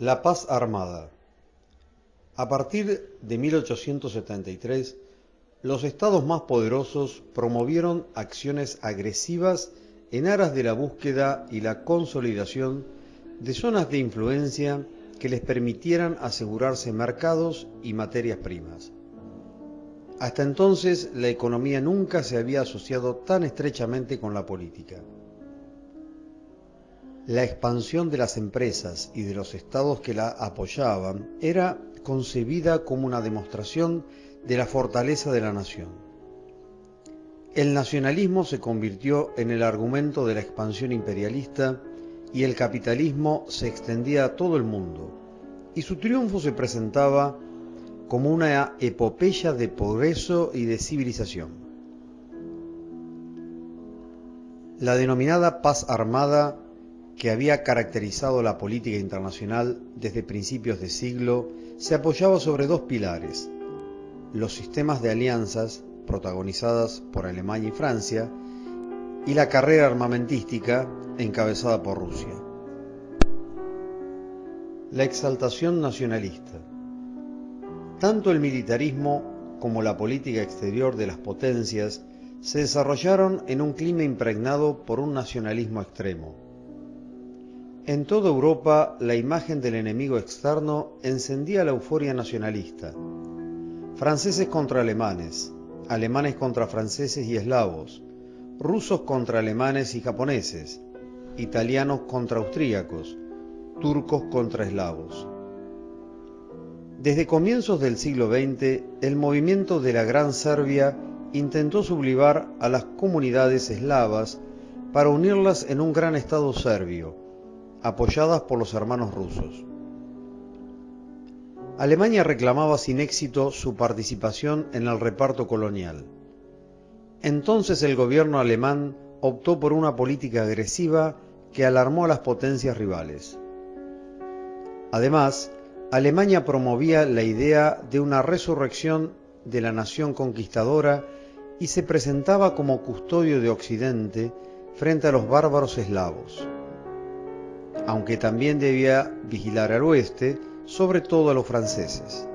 La paz armada. A partir de 1873, los estados más poderosos promovieron acciones agresivas en aras de la búsqueda y la consolidación de zonas de influencia que les permitieran asegurarse mercados y materias primas. Hasta entonces, la economía nunca se había asociado tan estrechamente con la política. La expansión de las empresas y de los estados que la apoyaban era concebida como una demostración de la fortaleza de la nación. El nacionalismo se convirtió en el argumento de la expansión imperialista y el capitalismo se extendía a todo el mundo, y su triunfo se presentaba como una epopeya de progreso y de civilización. La denominada paz armada, que había caracterizado la política internacional desde principios de siglo, se apoyaba sobre dos pilares: los sistemas de alianzas protagonizadas por Alemania y Francia, y la carrera armamentística encabezada por Rusia. La exaltación nacionalista. Tanto el militarismo como la política exterior de las potencias se desarrollaron en un clima impregnado por un nacionalismo extremo. En toda Europa, la imagen del enemigo externo encendía la euforia nacionalista. Franceses contra alemanes, alemanes contra franceses y eslavos, rusos contra alemanes y japoneses, italianos contra austríacos, turcos contra eslavos. Desde comienzos del siglo XX, el movimiento de la Gran Serbia intentó sublivar a las comunidades eslavas para unirlas en un gran estado serbio, apoyadas por los hermanos rusos. Alemania reclamaba sin éxito su participación en el reparto colonial. Entonces el gobierno alemán optó por una política agresiva que alarmó a las potencias rivales. Además, Alemania promovía la idea de una resurrección de la nación conquistadora y se presentaba como custodio de Occidente frente a los bárbaros eslavos, aunque también debía vigilar al oeste, sobre todo a los franceses.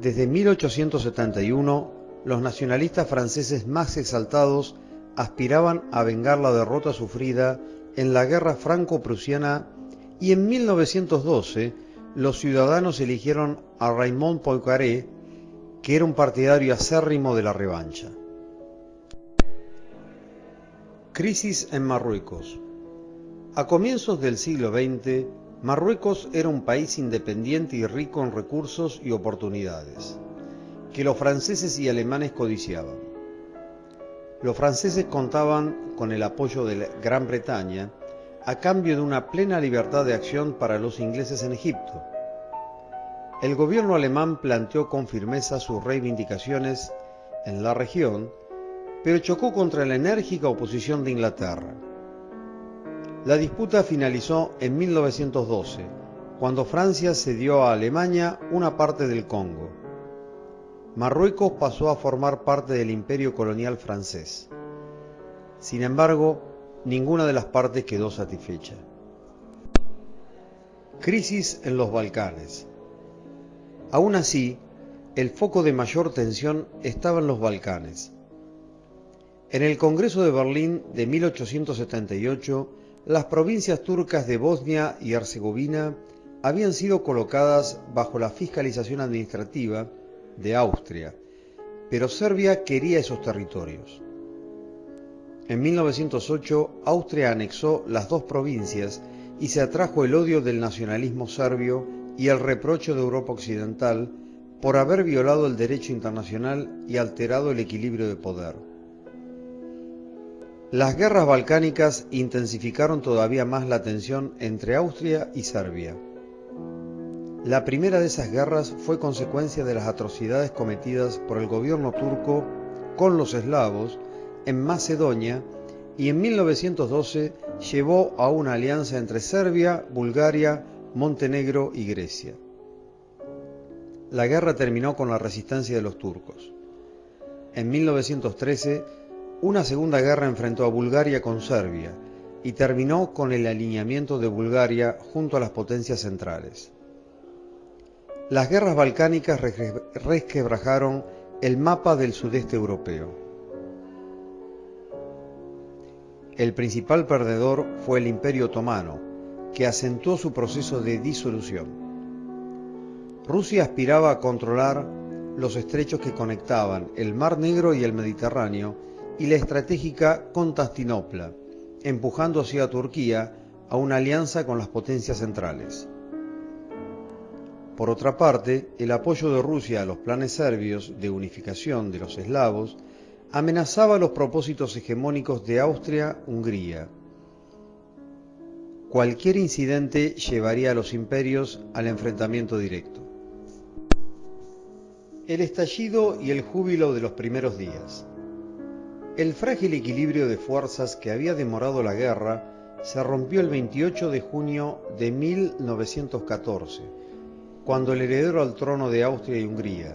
Desde 1871, los nacionalistas franceses más exaltados aspiraban a vengar la derrota sufrida en la guerra franco-prusiana, y en 1912 los ciudadanos eligieron a Raymond Poincaré, que era un partidario acérrimo de la revancha. Crisis en Marruecos. A comienzos del siglo XX, Marruecos era un país independiente y rico en recursos y oportunidades, que los franceses y alemanes codiciaban. Los franceses contaban con el apoyo de Gran Bretaña a cambio de una plena libertad de acción para los ingleses en Egipto. El gobierno alemán planteó con firmeza sus reivindicaciones en la región, pero chocó contra la enérgica oposición de Inglaterra. La disputa finalizó en 1912, cuando Francia cedió a Alemania una parte del Congo. Marruecos pasó a formar parte del imperio colonial francés. Sin embargo, ninguna de las partes quedó satisfecha. Crisis en los Balcanes. Aún así, el foco de mayor tensión estaba en los Balcanes. En el Congreso de Berlín de 1878, las provincias turcas de Bosnia y Herzegovina habían sido colocadas bajo la fiscalización administrativa de Austria, pero Serbia quería esos territorios. En 1908, Austria anexó las dos provincias y se atrajo el odio del nacionalismo serbio y el reproche de Europa Occidental por haber violado el derecho internacional y alterado el equilibrio de poder. Las guerras balcánicas intensificaron todavía más la tensión entre Austria y Serbia. La primera de esas guerras fue consecuencia de las atrocidades cometidas por el gobierno turco con los eslavos en Macedonia, y en 1912 llevó a una alianza entre Serbia, Bulgaria, Montenegro y Grecia. La guerra terminó con la resistencia de los turcos. En 1913, una segunda guerra enfrentó a Bulgaria con Serbia, y terminó con el alineamiento de Bulgaria junto a las potencias centrales. Las guerras balcánicas resquebrajaron el mapa del sudeste europeo. El principal perdedor fue el Imperio Otomano, que acentuó su proceso de disolución. Rusia aspiraba a controlar los estrechos que conectaban el Mar Negro y el Mediterráneo y la estratégica Constantinopla, empujando hacia Turquía a una alianza con las potencias centrales. Por otra parte, el apoyo de Rusia a los planes serbios de unificación de los eslavos amenazaba los propósitos hegemónicos de Austria-Hungría. Cualquier incidente llevaría a los imperios al enfrentamiento directo. El estallido y el júbilo de los primeros días. El frágil equilibrio de fuerzas que había demorado la guerra se rompió el 28 de junio de 1914, cuando el heredero al trono de Austria y Hungría,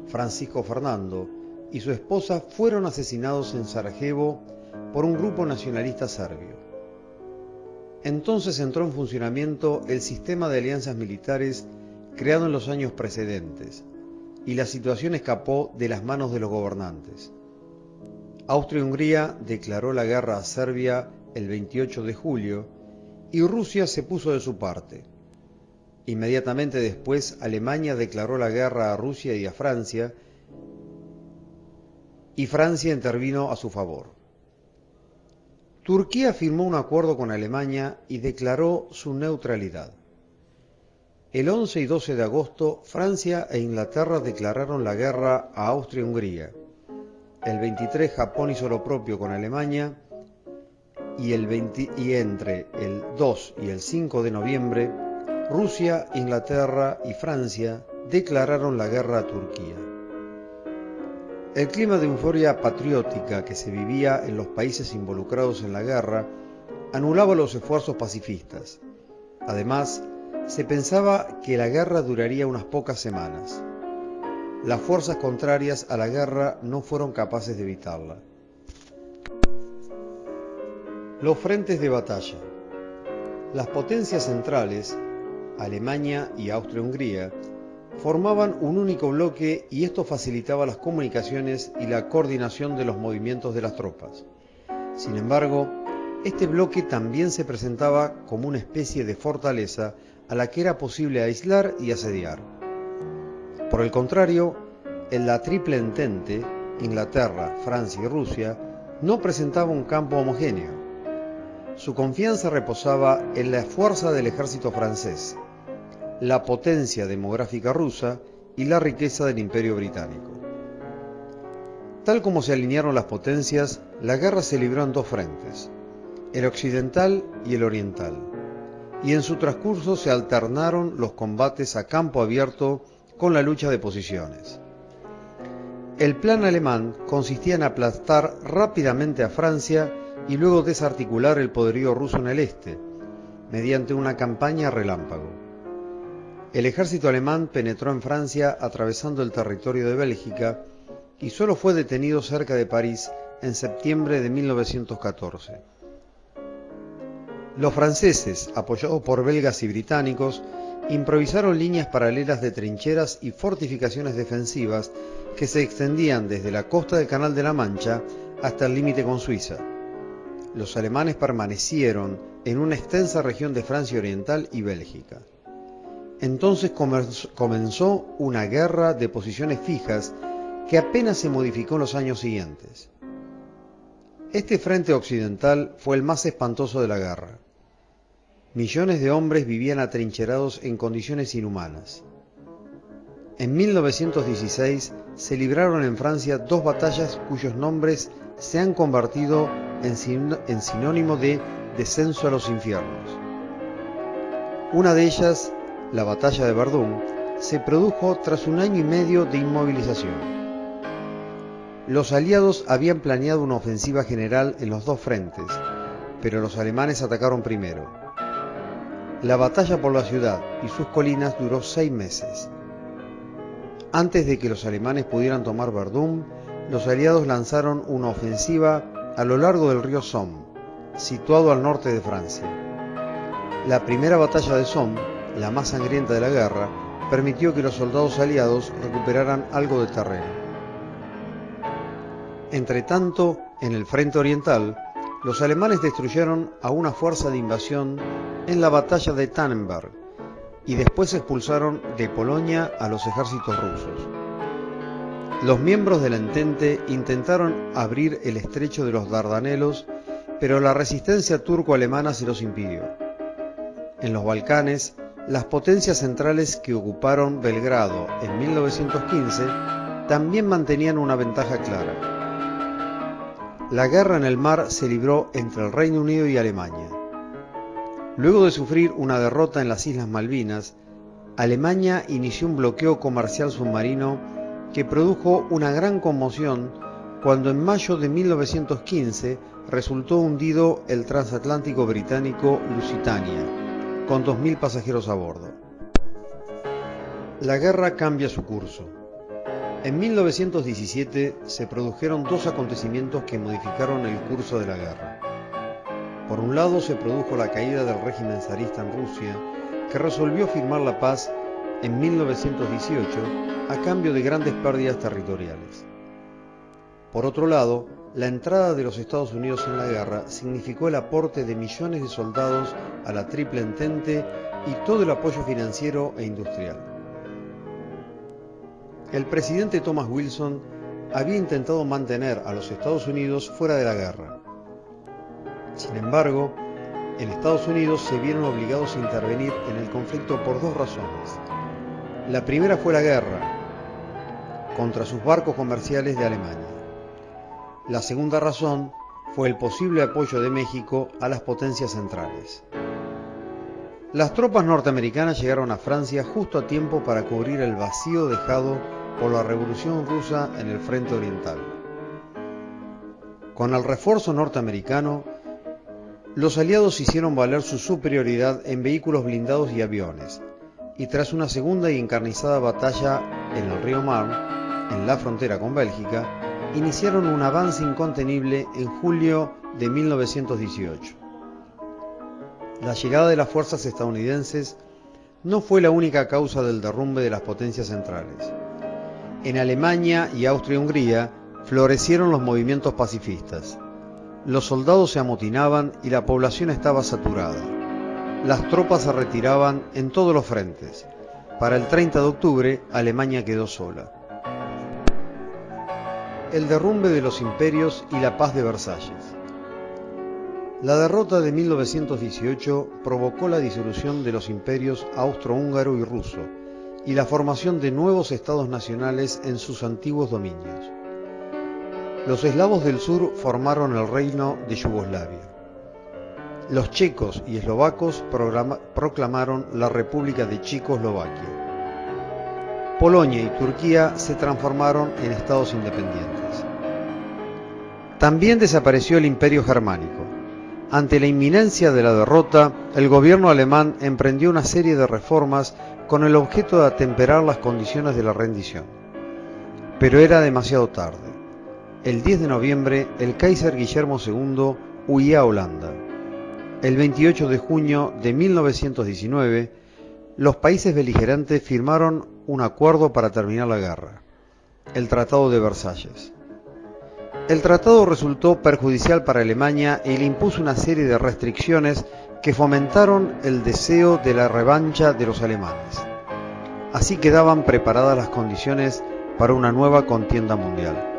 Francisco Fernando, y su esposa fueron asesinados en Sarajevo por un grupo nacionalista serbio. Entonces entró en funcionamiento el sistema de alianzas militares creado en los años precedentes, y la situación escapó de las manos de los gobernantes. Austria-Hungría declaró la guerra a Serbia el 28 de julio y Rusia se puso de su parte. Inmediatamente después, Alemania declaró la guerra a Rusia y a Francia, y Francia intervino a su favor. Turquía firmó un acuerdo con Alemania y declaró su neutralidad. El 11 y 12 de agosto, Francia e Inglaterra declararon la guerra a Austria-Hungría. El 23, Japón hizo lo propio con Alemania y entre el 2 y el 5 de noviembre, Rusia, Inglaterra y Francia declararon la guerra a Turquía. El clima de euforia patriótica que se vivía en los países involucrados en la guerra anulaba los esfuerzos pacifistas. Además, se pensaba que la guerra duraría unas pocas semanas. Las fuerzas contrarias a la guerra no fueron capaces de evitarla. Los frentes de batalla. Las potencias centrales, Alemania y Austria-Hungría, formaban un único bloque y esto facilitaba las comunicaciones y la coordinación de los movimientos de las tropas. Sin embargo, este bloque también se presentaba como una especie de fortaleza a la que era posible aislar y asediar. Por el contrario, en la Triple Entente, Inglaterra, Francia y Rusia, no presentaba un campo homogéneo. Su confianza reposaba en la fuerza del ejército francés, la potencia demográfica rusa y la riqueza del Imperio Británico. Tal como se alinearon las potencias, la guerra se libró en dos frentes, el occidental y el oriental, y en su transcurso se alternaron los combates a campo abierto con la lucha de posiciones. El plan alemán consistía en aplastar rápidamente a Francia y luego desarticular el poderío ruso en el este, mediante una campaña relámpago. El ejército alemán penetró en Francia atravesando el territorio de Bélgica y solo fue detenido cerca de París en septiembre de 1914. Los franceses, apoyados por belgas y británicos, improvisaron líneas paralelas de trincheras y fortificaciones defensivas que se extendían desde la costa del Canal de la Mancha hasta el límite con Suiza. Los alemanes permanecieron en una extensa región de Francia Oriental y Bélgica. Entonces comenzó una guerra de posiciones fijas que apenas se modificó en los años siguientes. Este frente occidental fue el más espantoso de la guerra. Millones de hombres vivían atrincherados en condiciones inhumanas. En 1916 se libraron en Francia dos batallas cuyos nombres se han convertido en sinónimo de descenso a los infiernos. Una de ellas, la batalla de Verdún, se produjo tras un año y medio de inmovilización. Los aliados habían planeado una ofensiva general en los dos frentes, pero los alemanes atacaron primero. La batalla por la ciudad y sus colinas duró 6 meses. Antes de que los alemanes pudieran tomar Verdún, los aliados lanzaron una ofensiva a lo largo del río Somme, situado al norte de Francia. La primera batalla de Somme, la más sangrienta de la guerra, permitió que los soldados aliados recuperaran algo de terreno. Entretanto, en el frente oriental, los alemanes destruyeron a una fuerza de invasión en la batalla de Tannenberg y después expulsaron de Polonia a los ejércitos rusos. Los miembros de la Entente intentaron abrir el estrecho de los Dardanelos, pero la resistencia turco-alemana se los impidió. En los Balcanes, las potencias centrales que ocuparon Belgrado en 1915 también mantenían una ventaja clara. La guerra en el mar se libró entre el Reino Unido y Alemania. Luego de sufrir una derrota en las Islas Malvinas, Alemania inició un bloqueo comercial submarino que produjo una gran conmoción cuando en mayo de 1915 resultó hundido el transatlántico británico Lusitania, con 2.000 pasajeros a bordo. La guerra cambia su curso. En 1917 se produjeron dos acontecimientos que modificaron el curso de la guerra. Por un lado se produjo la caída del régimen zarista en Rusia, que resolvió firmar la paz en 1918 a cambio de grandes pérdidas territoriales. Por otro lado, la entrada de los Estados Unidos en la guerra significó el aporte de millones de soldados a la Triple Entente y todo el apoyo financiero e industrial. El presidente Thomas Wilson había intentado mantener a los Estados Unidos fuera de la guerra. Sin embargo, en Estados Unidos se vieron obligados a intervenir en el conflicto por dos razones. La primera fue la guerra contra sus barcos comerciales de Alemania. La segunda razón fue el posible apoyo de México a las potencias centrales. Las tropas norteamericanas llegaron a Francia justo a tiempo para cubrir el vacío dejado por la Revolución Rusa en el frente oriental. Con el refuerzo norteamericano, los aliados hicieron valer su superioridad en vehículos blindados y aviones, y tras una segunda y encarnizada batalla en el río Marne, en la frontera con Bélgica, iniciaron un avance incontenible en julio de 1918. La llegada de las fuerzas estadounidenses no fue la única causa del derrumbe de las potencias centrales. En Alemania y Austria-Hungría florecieron los movimientos pacifistas. Los soldados se amotinaban y la población estaba saturada. Las tropas se retiraban en todos los frentes. Para el 30 de octubre, Alemania quedó sola. El derrumbe de los imperios y la paz de Versalles. La derrota de 1918 provocó la disolución de los imperios austrohúngaro y ruso y la formación de nuevos estados nacionales en sus antiguos dominios. Los eslavos del sur formaron el reino de Yugoslavia. Los checos y eslovacos proclamaron la República de Checoslovaquia. Polonia y Turquía se transformaron en estados independientes. También desapareció el Imperio Germánico. Ante la inminencia de la derrota, el gobierno alemán emprendió una serie de reformas con el objeto de atemperar las condiciones de la rendición. Pero era demasiado tarde. El 10 de noviembre, el Kaiser Guillermo II huía a Holanda. El 28 de junio de 1919, los países beligerantes firmaron un acuerdo para terminar la guerra, el Tratado de Versalles. El tratado resultó perjudicial para Alemania y le impuso una serie de restricciones que fomentaron el deseo de la revancha de los alemanes. Así quedaban preparadas las condiciones para una nueva contienda mundial.